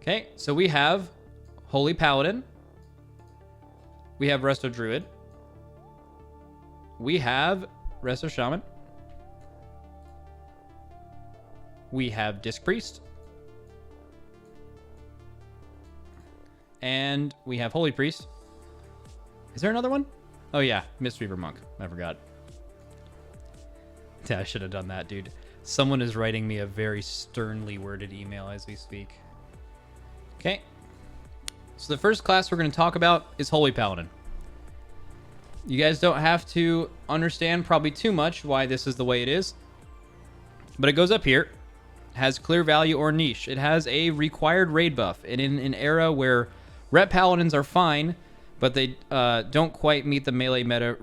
Okay, so we have Holy Paladin. We have Resto Druid. We have Resto Shaman. We have Disc Priest. And we have Holy Priest. Is there another one? Oh yeah, Mistweaver Monk. I forgot. Yeah, I should have done that, dude. Someone is writing me a very sternly worded email as we speak. Okay. So the first class we're going to talk about is Holy Paladin. You guys don't have to understand probably too much why this is the way it is. But it goes up here. Has clear value or niche. It has a required raid buff. And in an era where Rep Paladins are fine, but they don't quite meet the melee meta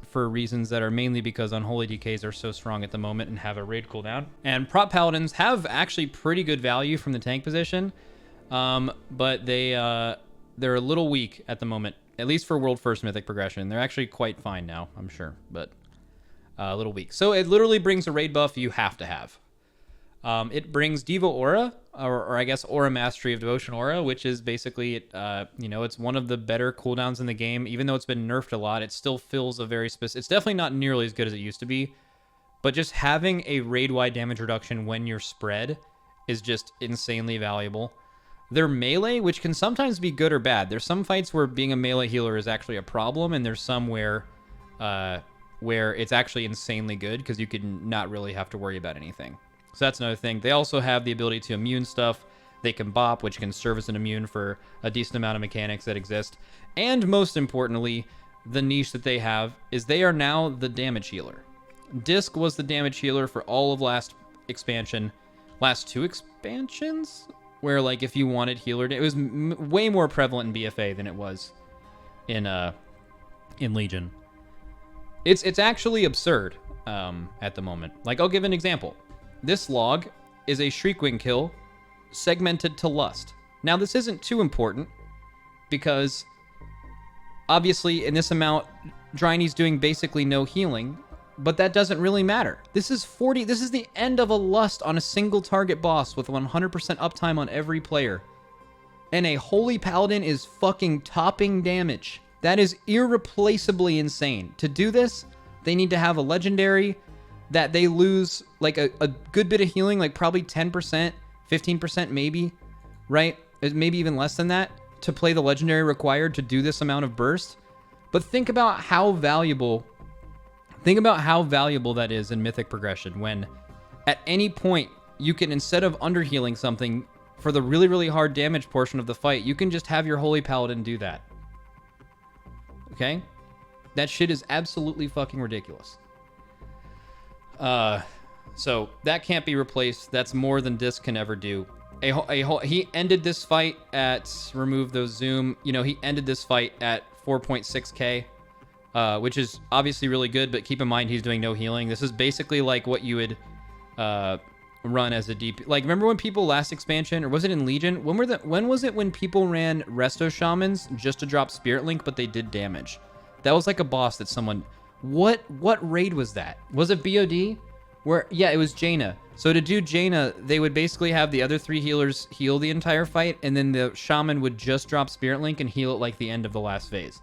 for reasons that are mainly because Unholy DKs are so strong at the moment and have a raid cooldown. And Prop Paladins have actually pretty good value from the tank position, but they're a little weak at the moment, at least for World First Mythic progression. They're actually quite fine now, I'm sure, but a little weak. So it literally brings a raid buff you have to have. It brings Devo Aura, or I guess Aura Mastery of Devotion Aura, which is basically, it's one of the better cooldowns in the game. Even though it's been nerfed a lot, it still fills a very specific... It's definitely not nearly as good as it used to be, but just having a raid-wide damage reduction when you're spread is just insanely valuable. Their melee, which can sometimes be good or bad. There's some fights where being a melee healer is actually a problem, and there's some where it's actually insanely good because you can not really have to worry about anything. So that's another thing. They also have the ability to immune stuff. They can bop, which can serve as an immune for a decent amount of mechanics that exist. And most importantly, the niche that they have is they are now the damage healer. Disc was the damage healer for all of last two expansions, where like if you wanted healer, it was way more prevalent in BFA than it was in Legion. It's actually absurd at the moment. Like, I'll give an example. This log is a Shriekwing kill segmented to Lust. Now, this isn't too important because obviously in this amount, Dryne's doing basically no healing, but that doesn't really matter. This is the end of a Lust on a single target boss with 100% uptime on every player. And a Holy Paladin is fucking topping damage. That is irreplaceably insane. To do this, they need to have a legendary that they lose like a good bit of healing, like probably 10%, 15% maybe, right? Maybe even less than that to play the legendary required to do this amount of burst. But think about how valuable that is in Mythic progression when at any point you can, instead of underhealing something for the really, really hard damage portion of the fight, you can just have your Holy Paladin do that. Okay? That shit is absolutely fucking ridiculous. So that can't be replaced. That's more than Disc can ever do. He ended this fight at, remove those zoom, he ended this fight at 4.6k, which is obviously really good, but keep in mind he's doing no healing. This is basically like what you would run as a DP. Like, remember when people last expansion, or was it in Legion? When was it when people ran Resto Shamans just to drop Spirit Link, but they did damage? That was like a boss that someone... What raid was that? Was it BOD? Yeah, it was Jaina. So to do Jaina, they would basically have the other three healers heal the entire fight, and then the shaman would just drop Spirit Link and heal it like the end of the last phase.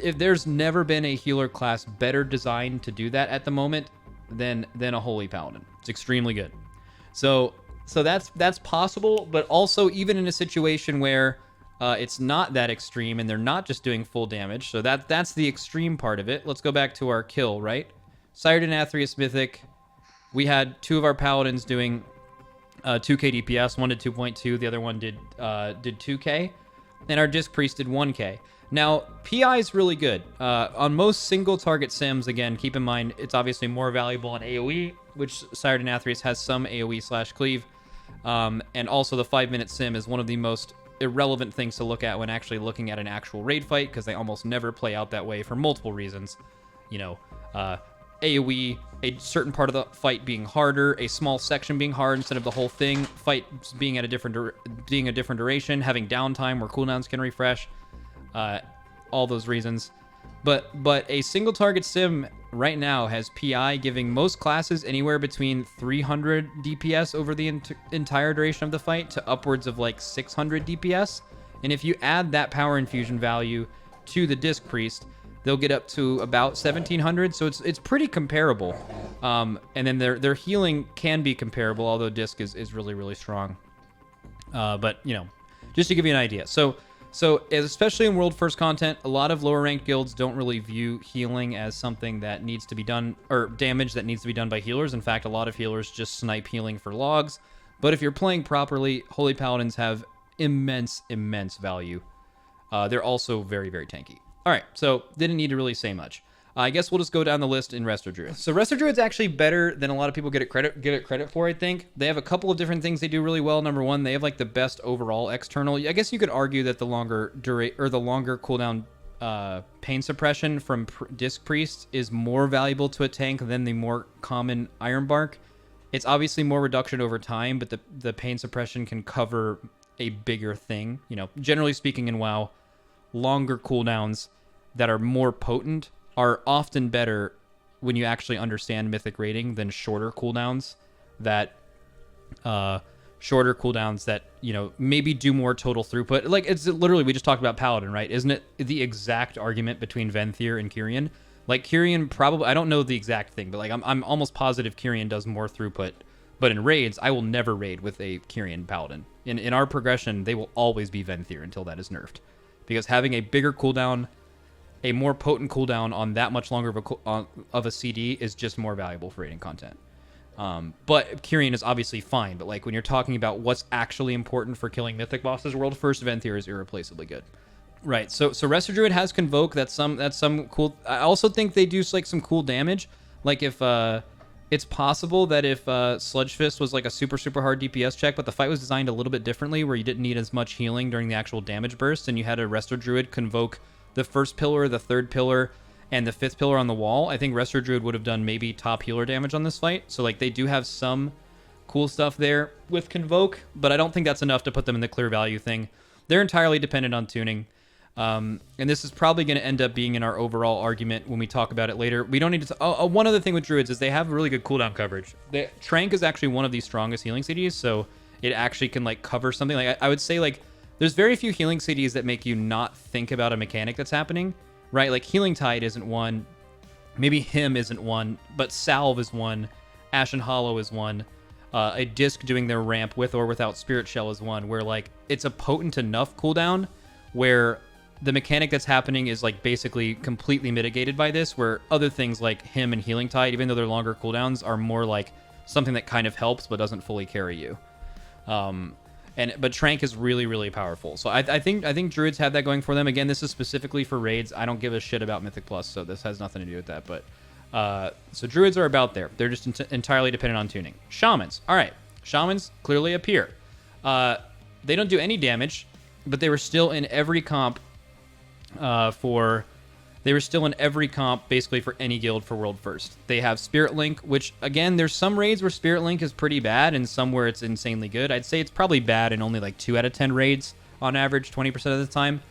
If there's never been a healer class better designed to do that at the moment than a Holy Paladin. It's extremely good. So that's possible, but also even in a situation where it's not that extreme and they're not just doing full damage. So that's the extreme part of it. Let's go back to our kill, right? Sired Athreus Mythic. We had two of our paladins doing 2k DPS. One did 2.2, the other one did 2k. And our Disc Priest did 1k. Now, PI is really good. On most single target sims, again, keep in mind, it's obviously more valuable on AoE, which Sired Athreus has some AoE/cleave. And also the 5-minute sim is one of the most irrelevant things to look at when actually looking at an actual raid fight, because they almost never play out that way for multiple reasons. AoE, a certain part of the fight being harder, a small section being hard instead of the whole thing, fight being at a different duration, having downtime where cooldowns can refresh, all those reasons. But a single target sim right now has PI giving most classes anywhere between 300 DPS over the entire duration of the fight to upwards of like 600 DPS. And if you add that power infusion value to the Disc Priest, they'll get up to about 1700. So it's pretty comparable. And then their healing can be comparable, although Disc is really, really strong. But, you know, just to give you an idea. So especially in World First content, a lot of lower ranked guilds don't really view healing as something that needs to be done, or damage that needs to be done by healers. In fact, a lot of healers just snipe healing for logs. But if you're playing properly, Holy Paladins have immense value. They're also very, very tanky. All right, so didn't need to really say much. I guess we'll just go down the list in Resto Druid. So Resto Druid's actually better than a lot of people give it credit for, I think. They have a couple of different things they do really well. Number one, they have like the best overall external. I guess you could argue that the longer cooldown pain suppression from Disc Priest is more valuable to a tank than the more common Iron Bark. It's obviously more reduction over time, but the pain suppression can cover a bigger thing. You know, generally speaking in WoW, longer cooldowns that are more potent are often better when you actually understand mythic rating than shorter cooldowns that you know, maybe do more total throughput. Like, it's literally, we just talked about Paladin, right? Isn't it the exact argument between Venthyr and Kyrian? Like, Kyrian probably, I don't know the exact thing, but like I'm almost positive Kyrian does more throughput. But in raids, I will never raid with a Kyrian Paladin. In our progression, they will always be Venthyr until that is nerfed. Because having a bigger cooldown, a more potent cooldown on that much longer of a CD is just more valuable for raiding content. But Kyrian is obviously fine. But like when you're talking about what's actually important for killing mythic bosses, World First Venthyr is irreplaceably good. Right. So Resto Druid has Convoke. That's some cool. I also think they do like some cool damage. Like if it's possible that if Sludge Fist was like a super hard DPS check, but the fight was designed a little bit differently, where you didn't need as much healing during the actual damage burst, and you had a Resto Druid Convoke the first pillar, the third pillar, and the fifth pillar on the wall, I think Resto Druid would have done maybe top healer damage on this fight. So like they do have some cool stuff there with Convoke, but I don't think that's enough to put them in the clear value thing. They're entirely dependent on tuning. And this is probably going to end up being in our overall argument when we talk about it later. We don't need to... one other thing with Druids is they have really good cooldown coverage. Trank is actually one of the strongest healing CDs, so it actually can like cover something. Like I would say like there's very few healing CDs that make you not think about a mechanic that's happening, right? Like Healing Tide isn't one, maybe Hymn isn't one, but Salve is one, Ashen Hollow is one, a Disc doing their ramp with or without Spirit Shell is one, where like it's a potent enough cooldown where the mechanic that's happening is like basically completely mitigated by this, where other things like Hymn and Healing Tide, even though they're longer cooldowns, are more like something that kind of helps but doesn't fully carry you. But Trank is really powerful. So I think Druids have that going for them. Again, this is specifically for raids. I don't give a shit about Mythic Plus, so this has nothing to do with that. But so Druids are about there. They're just entirely dependent on tuning. Shamans. All right. Shamans clearly appear. They don't do any damage, but they were still in every comp basically for any guild for World First. They have Spirit Link, which again, there's some raids where Spirit Link is pretty bad and some where it's insanely good. I'd say it's probably bad in only like 2 out of 10 raids on average, 20% of the time.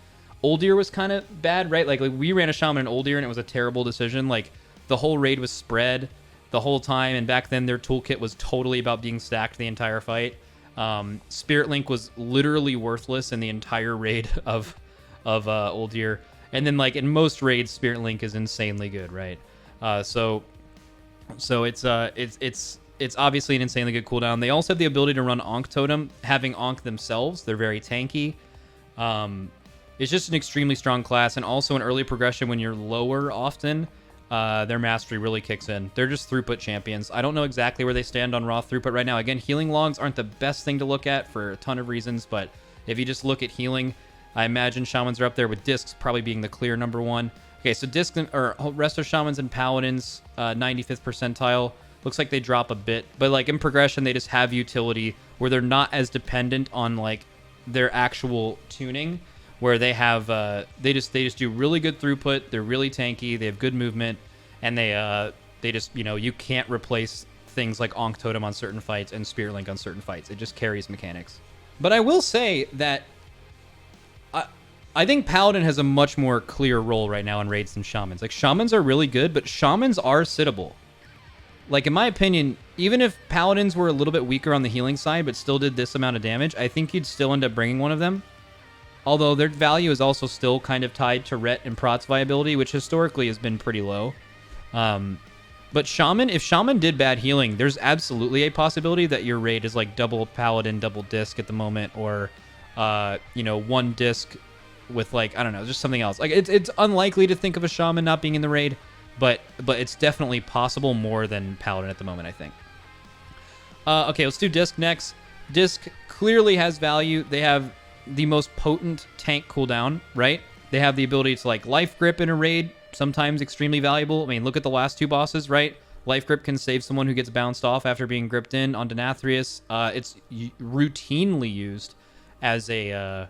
Uldir was kind of bad, right? Like we ran a Shaman in Uldir and it was a terrible decision. Like the whole raid was spread the whole time, and back then their toolkit was totally about being stacked the entire fight. Spirit Link was literally worthless in the entire raid of Uldir. And then, like in most raids, Spirit Link is insanely good, right? So it's obviously an insanely good cooldown. They also have the ability to run Ankh Totem, having Ankh themselves. They're very tanky. It's just an extremely strong class, and also in early progression when you're lower, often their mastery really kicks in. They're just throughput champions. I don't know exactly where they stand on raw throughput right now. Again, healing logs aren't the best thing to look at for a ton of reasons, but if you just look at healing, I imagine Shamans are up there with Discs probably being the clear number one. Okay, so Discs or Resto Shamans and Paladins, 95th percentile. Looks like they drop a bit, but like in progression, they just have utility where they're not as dependent on like their actual tuning, where they have they just do really good throughput. They're really tanky. They have good movement, and they just, you know, you can't replace things like Ankh Totem on certain fights and Spirit Link on certain fights. It just carries mechanics. But I will say that I think Paladin has a much more clear role right now in raids than Shamans. Like, Shamans are really good, but Shamans are sittable. Like, in my opinion, even if Paladins were a little bit weaker on the healing side, but still did this amount of damage, I think you'd still end up bringing one of them. Although their value is also still kind of tied to Ret and Prot's viability, which historically has been pretty low. But Shaman, if Shaman did bad healing, there's absolutely a possibility that your raid is like double Paladin, double disc at the moment, or, you know, one disc with like, I don't know, just something else. Like, it's unlikely to think of a Shaman not being in the raid, but it's definitely possible more than Paladin at the moment, I think. Okay, let's do Disc next. Disc clearly has value. They have the most potent tank cooldown, right? They have the ability to like life grip in a raid, sometimes extremely valuable. I mean, look at the last two bosses, right? Life grip can save someone who gets bounced off after being gripped in on Denathrius. It's routinely used as a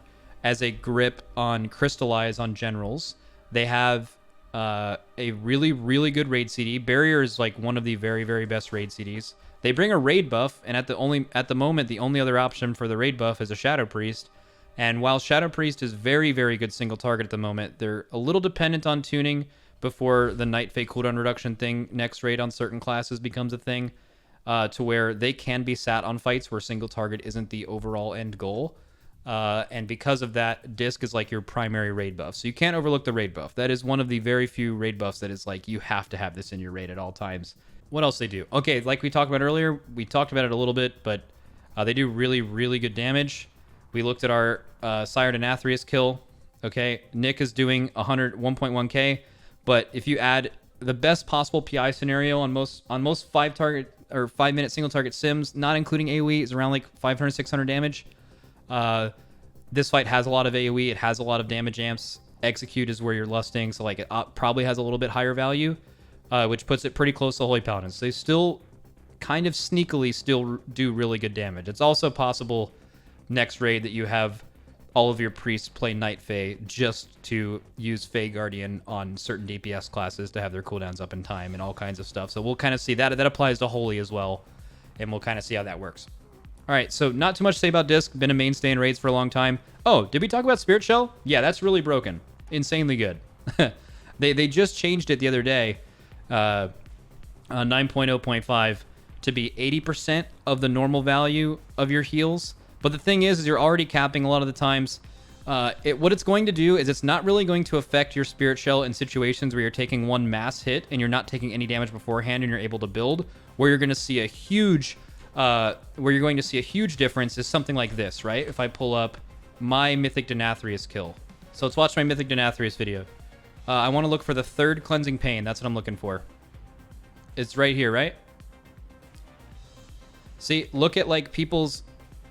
grip on Crystallize on generals. They have a really, really good raid CD. Barrier is like one of the very, very best raid CDs. They bring a raid buff, and at the moment, the only other option for the raid buff is a Shadow Priest. And while Shadow Priest is very, very good single target at the moment, they're a little dependent on tuning before the Night Fate cooldown reduction thing next raid on certain classes becomes a thing, to where they can be sat on fights where single target isn't the overall end goal. And because of that, Disc is like your primary raid buff. So you can't overlook the raid buff. That is one of the very few raid buffs that is like, you have to have this in your raid at all times. What else they do? Okay, like we talked about earlier, we talked about it a little bit, but they do really, really good damage. We looked at our Sire Denathrius kill. Okay, Nick is doing 1.1k, but if you add the best possible PI scenario on most 5-minute single target sims, not including AoE, is around like 500, 600 damage. This fight has a lot of AoE. It has a lot of damage amps. Execute is where you're lusting, so like it probably has a little bit higher value, which puts it pretty close to Holy Paladins. So they still kind of sneakily still do really good damage. It's also possible next raid that you have all of your priests play Night Fae just to use Fae Guardian on certain DPS classes to have their cooldowns up in time and all kinds of stuff. So we'll kind of see that. That applies to Holy as well, and we'll kind of see how that works. All right, so not too much to say about Disc. Been a mainstay in raids for a long time. Oh, did we talk about Spirit Shell? Yeah, that's really broken. Insanely good. They just changed it the other day, 9.0.5, to be 80% of the normal value of your heals. But the thing is you're already capping a lot of the times. What it's going to do is it's not really going to affect your Spirit Shell in situations where you're taking one mass hit and you're not taking any damage beforehand and you're able to build. Where you're going to see a huge difference is something like this, right? If I pull up my Mythic Denathrius kill. So let's watch my Mythic Denathrius video. I want to look for the third Cleansing Pain. That's what I'm looking for. It's right here, right? See, look at like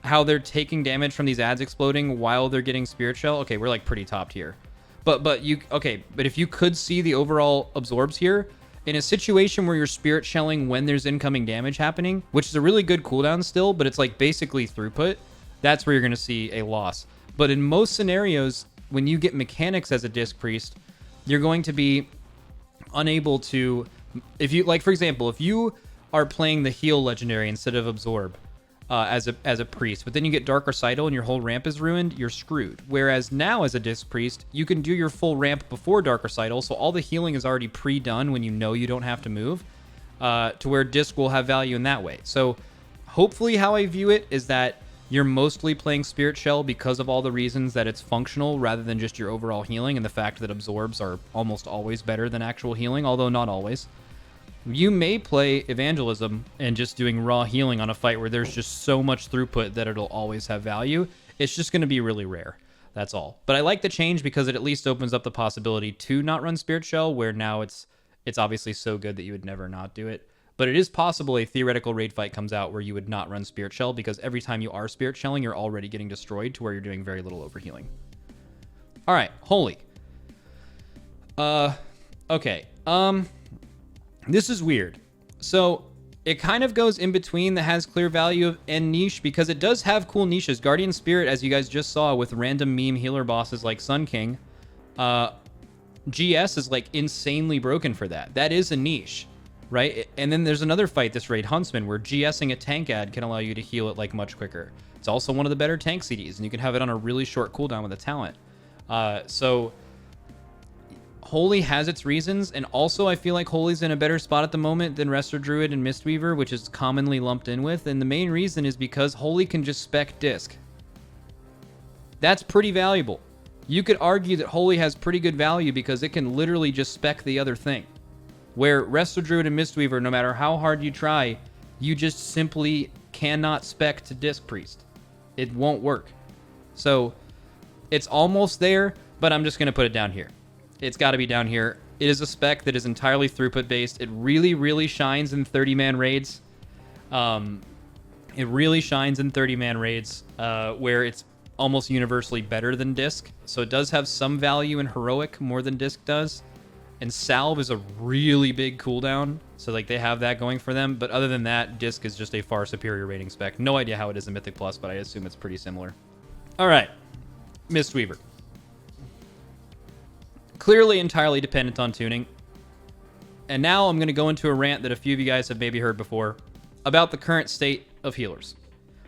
how they're taking damage from these ads exploding while they're getting Spirit Shell. Okay, we're like pretty top tier. But if you could see the overall absorbs here, in a situation where you're Spirit Shelling when there's incoming damage happening, which is a really good cooldown still, but it's like basically throughput, that's where you're going to see a loss. But in most scenarios, when you get mechanics as a Disc Priest, you're going to be unable to, if you, like for example, if you are playing the heal legendary instead of absorb, as a priest, but then you get Dark Recital and your whole ramp is ruined, you're screwed. Whereas now as a Disc Priest, you can do your full ramp before Dark Recital, so all the healing is already pre-done when you know you don't have to move, to where Disc will have value in that way. So hopefully how I view it is that you're mostly playing Spirit Shell because of all the reasons that it's functional rather than just your overall healing, and the fact that absorbs are almost always better than actual healing, although not always. You may play Evangelism and just doing raw healing on a fight where there's just so much throughput that it'll always have value. It's just going to be really rare. That's all. But I like the change because it at least opens up the possibility to not run Spirit Shell, where now it's obviously so good that you would never not do it. But it is possible a theoretical raid fight comes out where you would not run Spirit Shell, because every time you are Spirit Shelling, you're already getting destroyed to where you're doing very little overhealing. All right, Holy. Okay. This is weird. So it kind of goes in between the has clear value and niche, because it does have cool niches. Guardian Spirit, as you guys just saw with random meme healer bosses like Sun King, GS is like insanely broken for that. That is a niche, right? And then there's another fight this raid, Huntsman, where GSing a tank ad can allow you to heal it like much quicker. It's also one of the better tank CDs, and you can have it on a really short cooldown with a talent. So Holy has its reasons, and also I feel like Holy's in a better spot at the moment than Resto Druid and Mistweaver, which is commonly lumped in with, and the main reason is because Holy can just spec disc. That's pretty valuable. You could argue that Holy has pretty good value because it can literally just spec the other thing. Where Resto Druid and Mistweaver, no matter how hard you try, you just simply cannot spec to Disc Priest. It won't work. So it's almost there, but I'm just going to put it down here. It's got to be down here. It is a spec that is entirely throughput based. It really, really shines in 30-man raids. It really shines in 30-man raids where it's almost universally better than Disc. So it does have some value in Heroic more than Disc does. And Salve is a really big cooldown. So like they have that going for them. But other than that, Disc is just a far superior rating spec. No idea how it is in Mythic Plus, but I assume it's pretty similar. All right. Mistweaver. Clearly entirely dependent on tuning. And now I'm going to go into a rant that a few of you guys have maybe heard before about the current state of healers.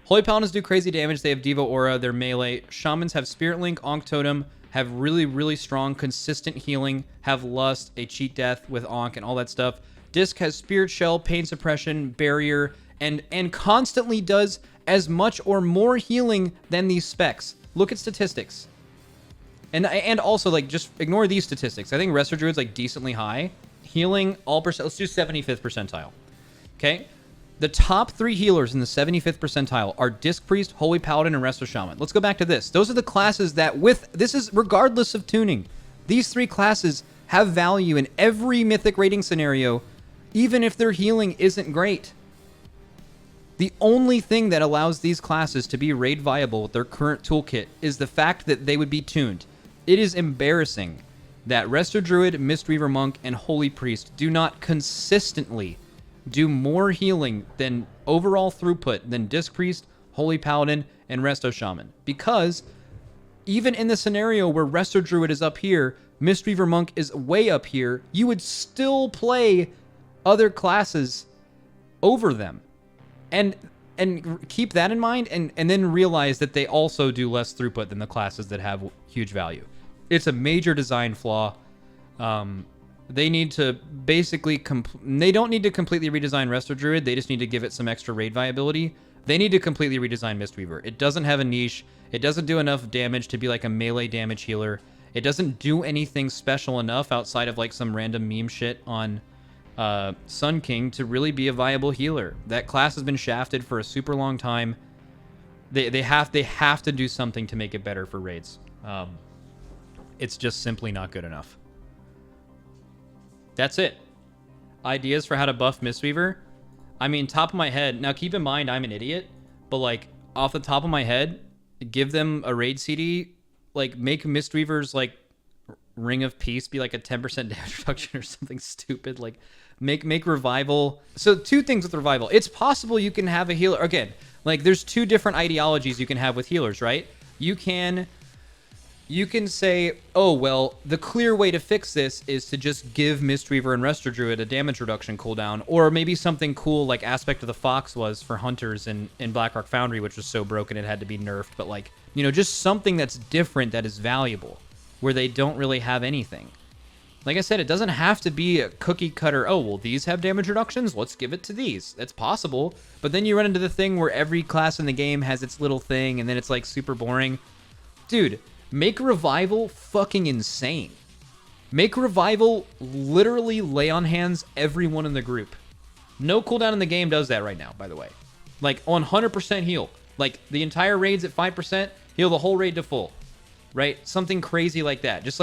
Holy Paladins do crazy damage. They have Devo Aura. They're melee. Shamans have Spirit Link, Ankh Totem, have really, really strong, consistent healing, have Lust, a cheat death with Ankh and all that stuff. Disc has Spirit Shell, Pain Suppression, Barrier, and constantly does as much or more healing than these specs. Look at statistics. And also, like, just ignore these statistics. I think Resto Druid's, like, decently high. Healing, all percent. Let's do 75th percentile. Okay? The top 3 healers in the 75th percentile are Disc Priest, Holy Paladin, and Resto Shaman. Let's go back to this. Those are the classes that this is regardless of tuning. These 3 classes have value in every Mythic rating scenario, even if their healing isn't great. The only thing that allows these classes to be raid viable with their current toolkit is the fact that they would be tuned. It is embarrassing that Resto Druid, Mistweaver Monk, and Holy Priest do not consistently do more healing than overall throughput than Disc Priest, Holy Paladin, and Resto Shaman. Because even in the scenario where Resto Druid is up here, Mistweaver Monk is way up here, you would still play other classes over them. And keep that in mind, and then realize that they also do less throughput than the classes that have huge value. It's a major design flaw. They need to basically... they don't need to completely redesign Resto Druid. They just need to give it some extra raid viability. They need to completely redesign Mistweaver. It doesn't have a niche. It doesn't do enough damage to be like a melee damage healer. It doesn't do anything special enough outside of like some random meme shit on Sun King to really be a viable healer. That class has been shafted for a super long time. They have to do something to make it better for raids. It's just simply not good enough. That's it. Ideas for how to buff Mistweaver? I mean, top of my head. Now, keep in mind, I'm an idiot. But, like, off the top of my head, give them a raid CD. Like, make Mistweaver's, like, Ring of Peace be, like, a 10% damage reduction or something stupid. Like, make Revival... So, 2 things with Revival. It's possible you can have a healer... Again, like, there's 2 different ideologies you can have with healers, right? You can say, oh, well, the clear way to fix this is to just give Mistweaver and Resto Druid a damage reduction cooldown, or maybe something cool like Aspect of the Fox was for Hunters in Blackrock Foundry, which was so broken it had to be nerfed, but like, you know, just something that's different that is valuable, where they don't really have anything. Like I said, it doesn't have to be a cookie cutter, oh, well, these have damage reductions, let's give it to these. That's possible, but then you run into the thing where every class in the game has its little thing, and then it's like super boring. Dude, make Revival fucking insane. Make Revival literally lay on hands everyone in the group. No cooldown in the game does that right now, by the way. Like, on 100% heal. Like, the entire raid's at 5%, heal the whole raid to full. Right? Something crazy like that. Just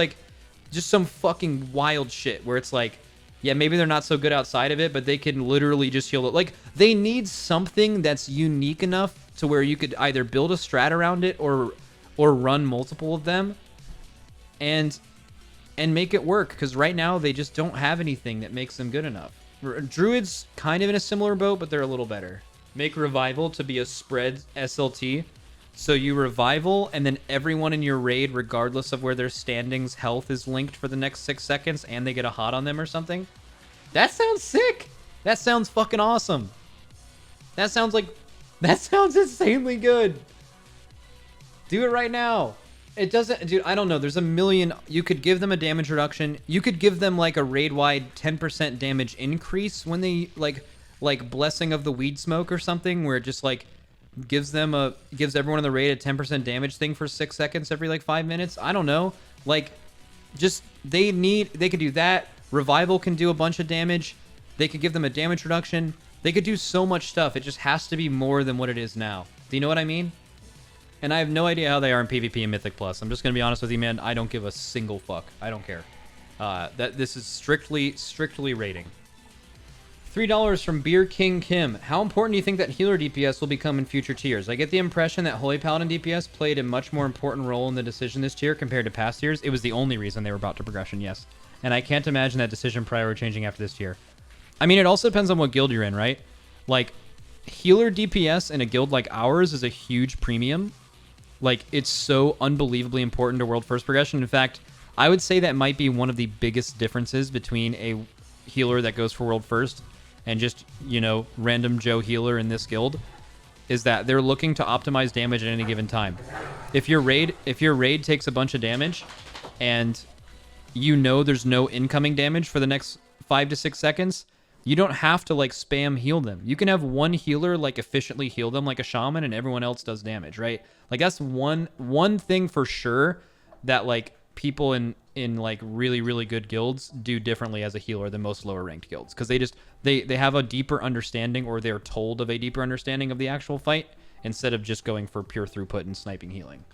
some fucking wild shit where it's like, yeah, maybe they're not so good outside of it, but they can literally just heal it. Like, they need something that's unique enough to where you could either build a strat around it or run multiple of them and make it work, because right now they just don't have anything that makes them good enough. Druid's kind of in a similar boat, but they're a little better. Make Revival to be a spread SLT, so you Revival and then everyone in your raid, regardless of where their standings, health is linked for the next 6 seconds, and they get a hot on them or something. That sounds sick. That sounds fucking awesome. That sounds insanely good. Do it right now. It doesn't, dude. I don't know. There's a million. You could give them a damage reduction. You could give them like a raid-wide 10% damage increase when they like Blessing of the Weed Smoke or something, where it just like gives everyone in the raid a 10% damage thing for 6 seconds every like 5 minutes. I don't know. Like, just they could do that. Revival can do a bunch of damage. They could give them a damage reduction. They could do so much stuff. It just has to be more than what it is now. Do you know what I mean? And I have no idea how they are in PvP and Mythic Plus. I'm just going to be honest with you, man. I don't give a single fuck. I don't care. That this is strictly rating. $3 from Beer King Kim. How important do you think that healer DPS will become in future tiers? I get the impression that Holy Paladin DPS played a much more important role in the decision this tier compared to past tiers. It was the only reason they were brought to progression, yes. And I can't imagine that decision prior changing after this tier. I mean, it also depends on what guild you're in, right? Like, healer DPS in a guild like ours is a huge premium. Like, it's so unbelievably important to World First progression. In fact, I would say that might be one of the biggest differences between a healer that goes for World First and just, you know, random Joe healer in this guild, is that they're looking to optimize damage at any given time. If your raid takes a bunch of damage and you know there's no incoming damage for the next 5 to 6 seconds, you don't have to like spam heal them. You can have one healer like efficiently heal them like a shaman and everyone else does damage, right? Like that's one thing for sure that like people in like really good guilds do differently as a healer than most lower ranked guilds, because they have a deeper understanding, or they're told of a deeper understanding of the actual fight instead of just going for pure throughput and sniping healing.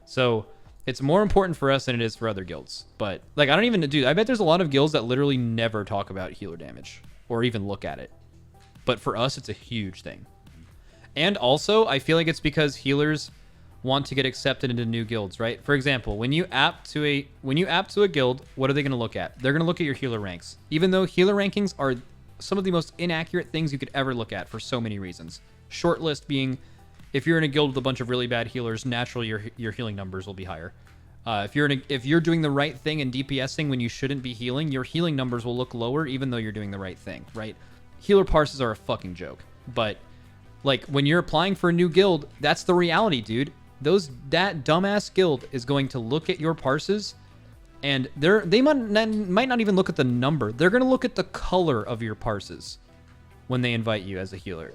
So it's more important for us than it is for other guilds. But like, I don't even, dude, I bet there's a lot of guilds that literally never talk about healer damage or even look at it. But for us, it's a huge thing. And also, I feel like it's because healers want to get accepted into new guilds, right? For example, when you app to a guild, what are they going to look at? They're going to look at your healer ranks. Even though healer rankings are some of the most inaccurate things you could ever look at for so many reasons. Short list being, if you're in a guild with a bunch of really bad healers, naturally your healing numbers will be higher. If you're doing the right thing and DPSing when you shouldn't be healing, your healing numbers will look lower even though you're doing the right thing, right? Healer parses are a fucking joke. But like, when you're applying for a new guild, that's the reality, dude. That dumbass guild is going to look at your parses, and they might not even look at the number. They're going to look at the color of your parses when they invite you as a healer,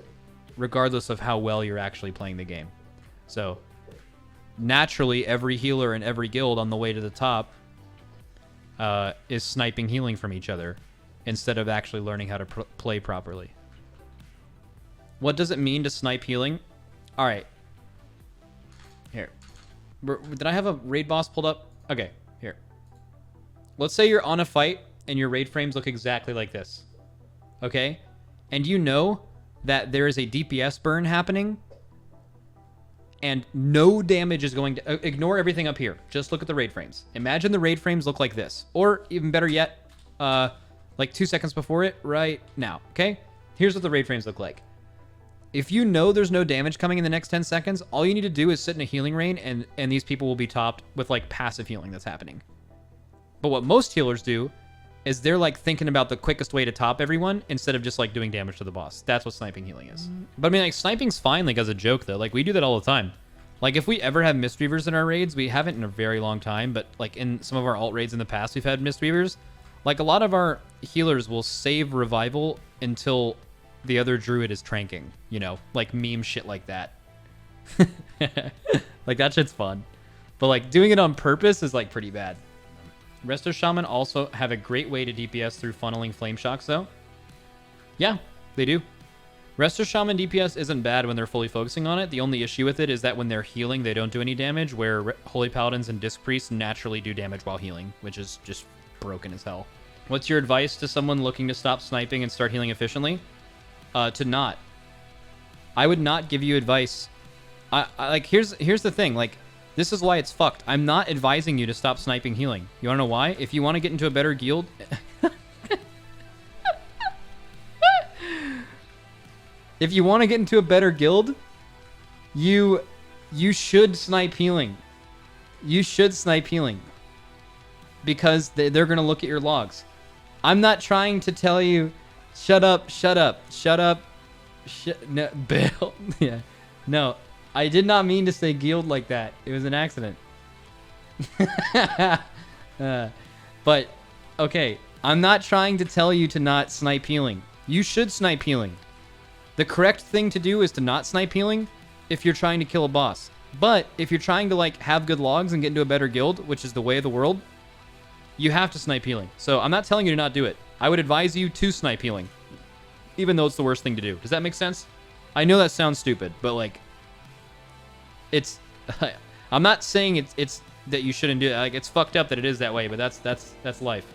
regardless of how well you're actually playing the game. So naturally, every healer in every guild on the way to the top is sniping healing from each other instead of actually learning how to play properly. What does it mean to snipe healing? All right. Here. Did I have a raid boss pulled up? Okay, here. Let's say you're on a fight and your raid frames look exactly like this. Okay? And you know that there is a DPS burn happening and no damage is going to... Ignore everything up here. Just look at the raid frames. Imagine the raid frames look like this. Or even better yet, like 2 seconds before it right now. Okay? Here's what the raid frames look like. If you know there's no damage coming in the next 10 seconds, all you need to do is sit in a healing rain, and these people will be topped with like passive healing that's happening. But what most healers do is they're like thinking about the quickest way to top everyone instead of just like doing damage to the boss. That's what sniping healing is. But I mean, like, sniping's fine like as a joke though. Like, we do that all the time. Like, if we ever have Mistweavers in our raids, we haven't in a very long time, but like in some of our alt raids in the past, we've had Mistweavers. Like, a lot of our healers will save revival until the other druid is tranking, you know, like meme shit like that. Like, that shit's fun. But like, doing it on purpose is like pretty bad. Resto Shaman also have a great way to DPS through funneling flame shocks though. Yeah, they do. Resto Shaman DPS isn't bad when they're fully focusing on it. The only issue with it is that when they're healing, they don't do any damage, where Holy Paladins and Disc Priests naturally do damage while healing, which is just broken as hell. What's your advice to someone looking to stop sniping and start healing efficiently? To not. I would not give you advice. I like, here's the thing. Like, this is why it's fucked. I'm not advising you to stop sniping healing. You wanna know why? If you want to get into a better guild... If you want to get into a better guild, you should snipe healing. You should snipe healing. Because they're going to look at your logs. I'm not trying to tell you, shut up. No, Bill. Yeah. No, I did not mean to say guild like that. It was an accident. But, okay, I'm not trying to tell you to not snipe healing. You should snipe healing. The correct thing to do is to not snipe healing if you're trying to kill a boss. But if you're trying to, like, have good logs and get into a better guild, which is the way of the world, you have to snipe healing. So I'm not telling you to not do it. I would advise you to snipe healing, even though it's the worst thing to do. Does that make sense? I know that sounds stupid, but, like, it's... I'm not saying it's that you shouldn't do it. Like, it's fucked up that it is that way, but that's life.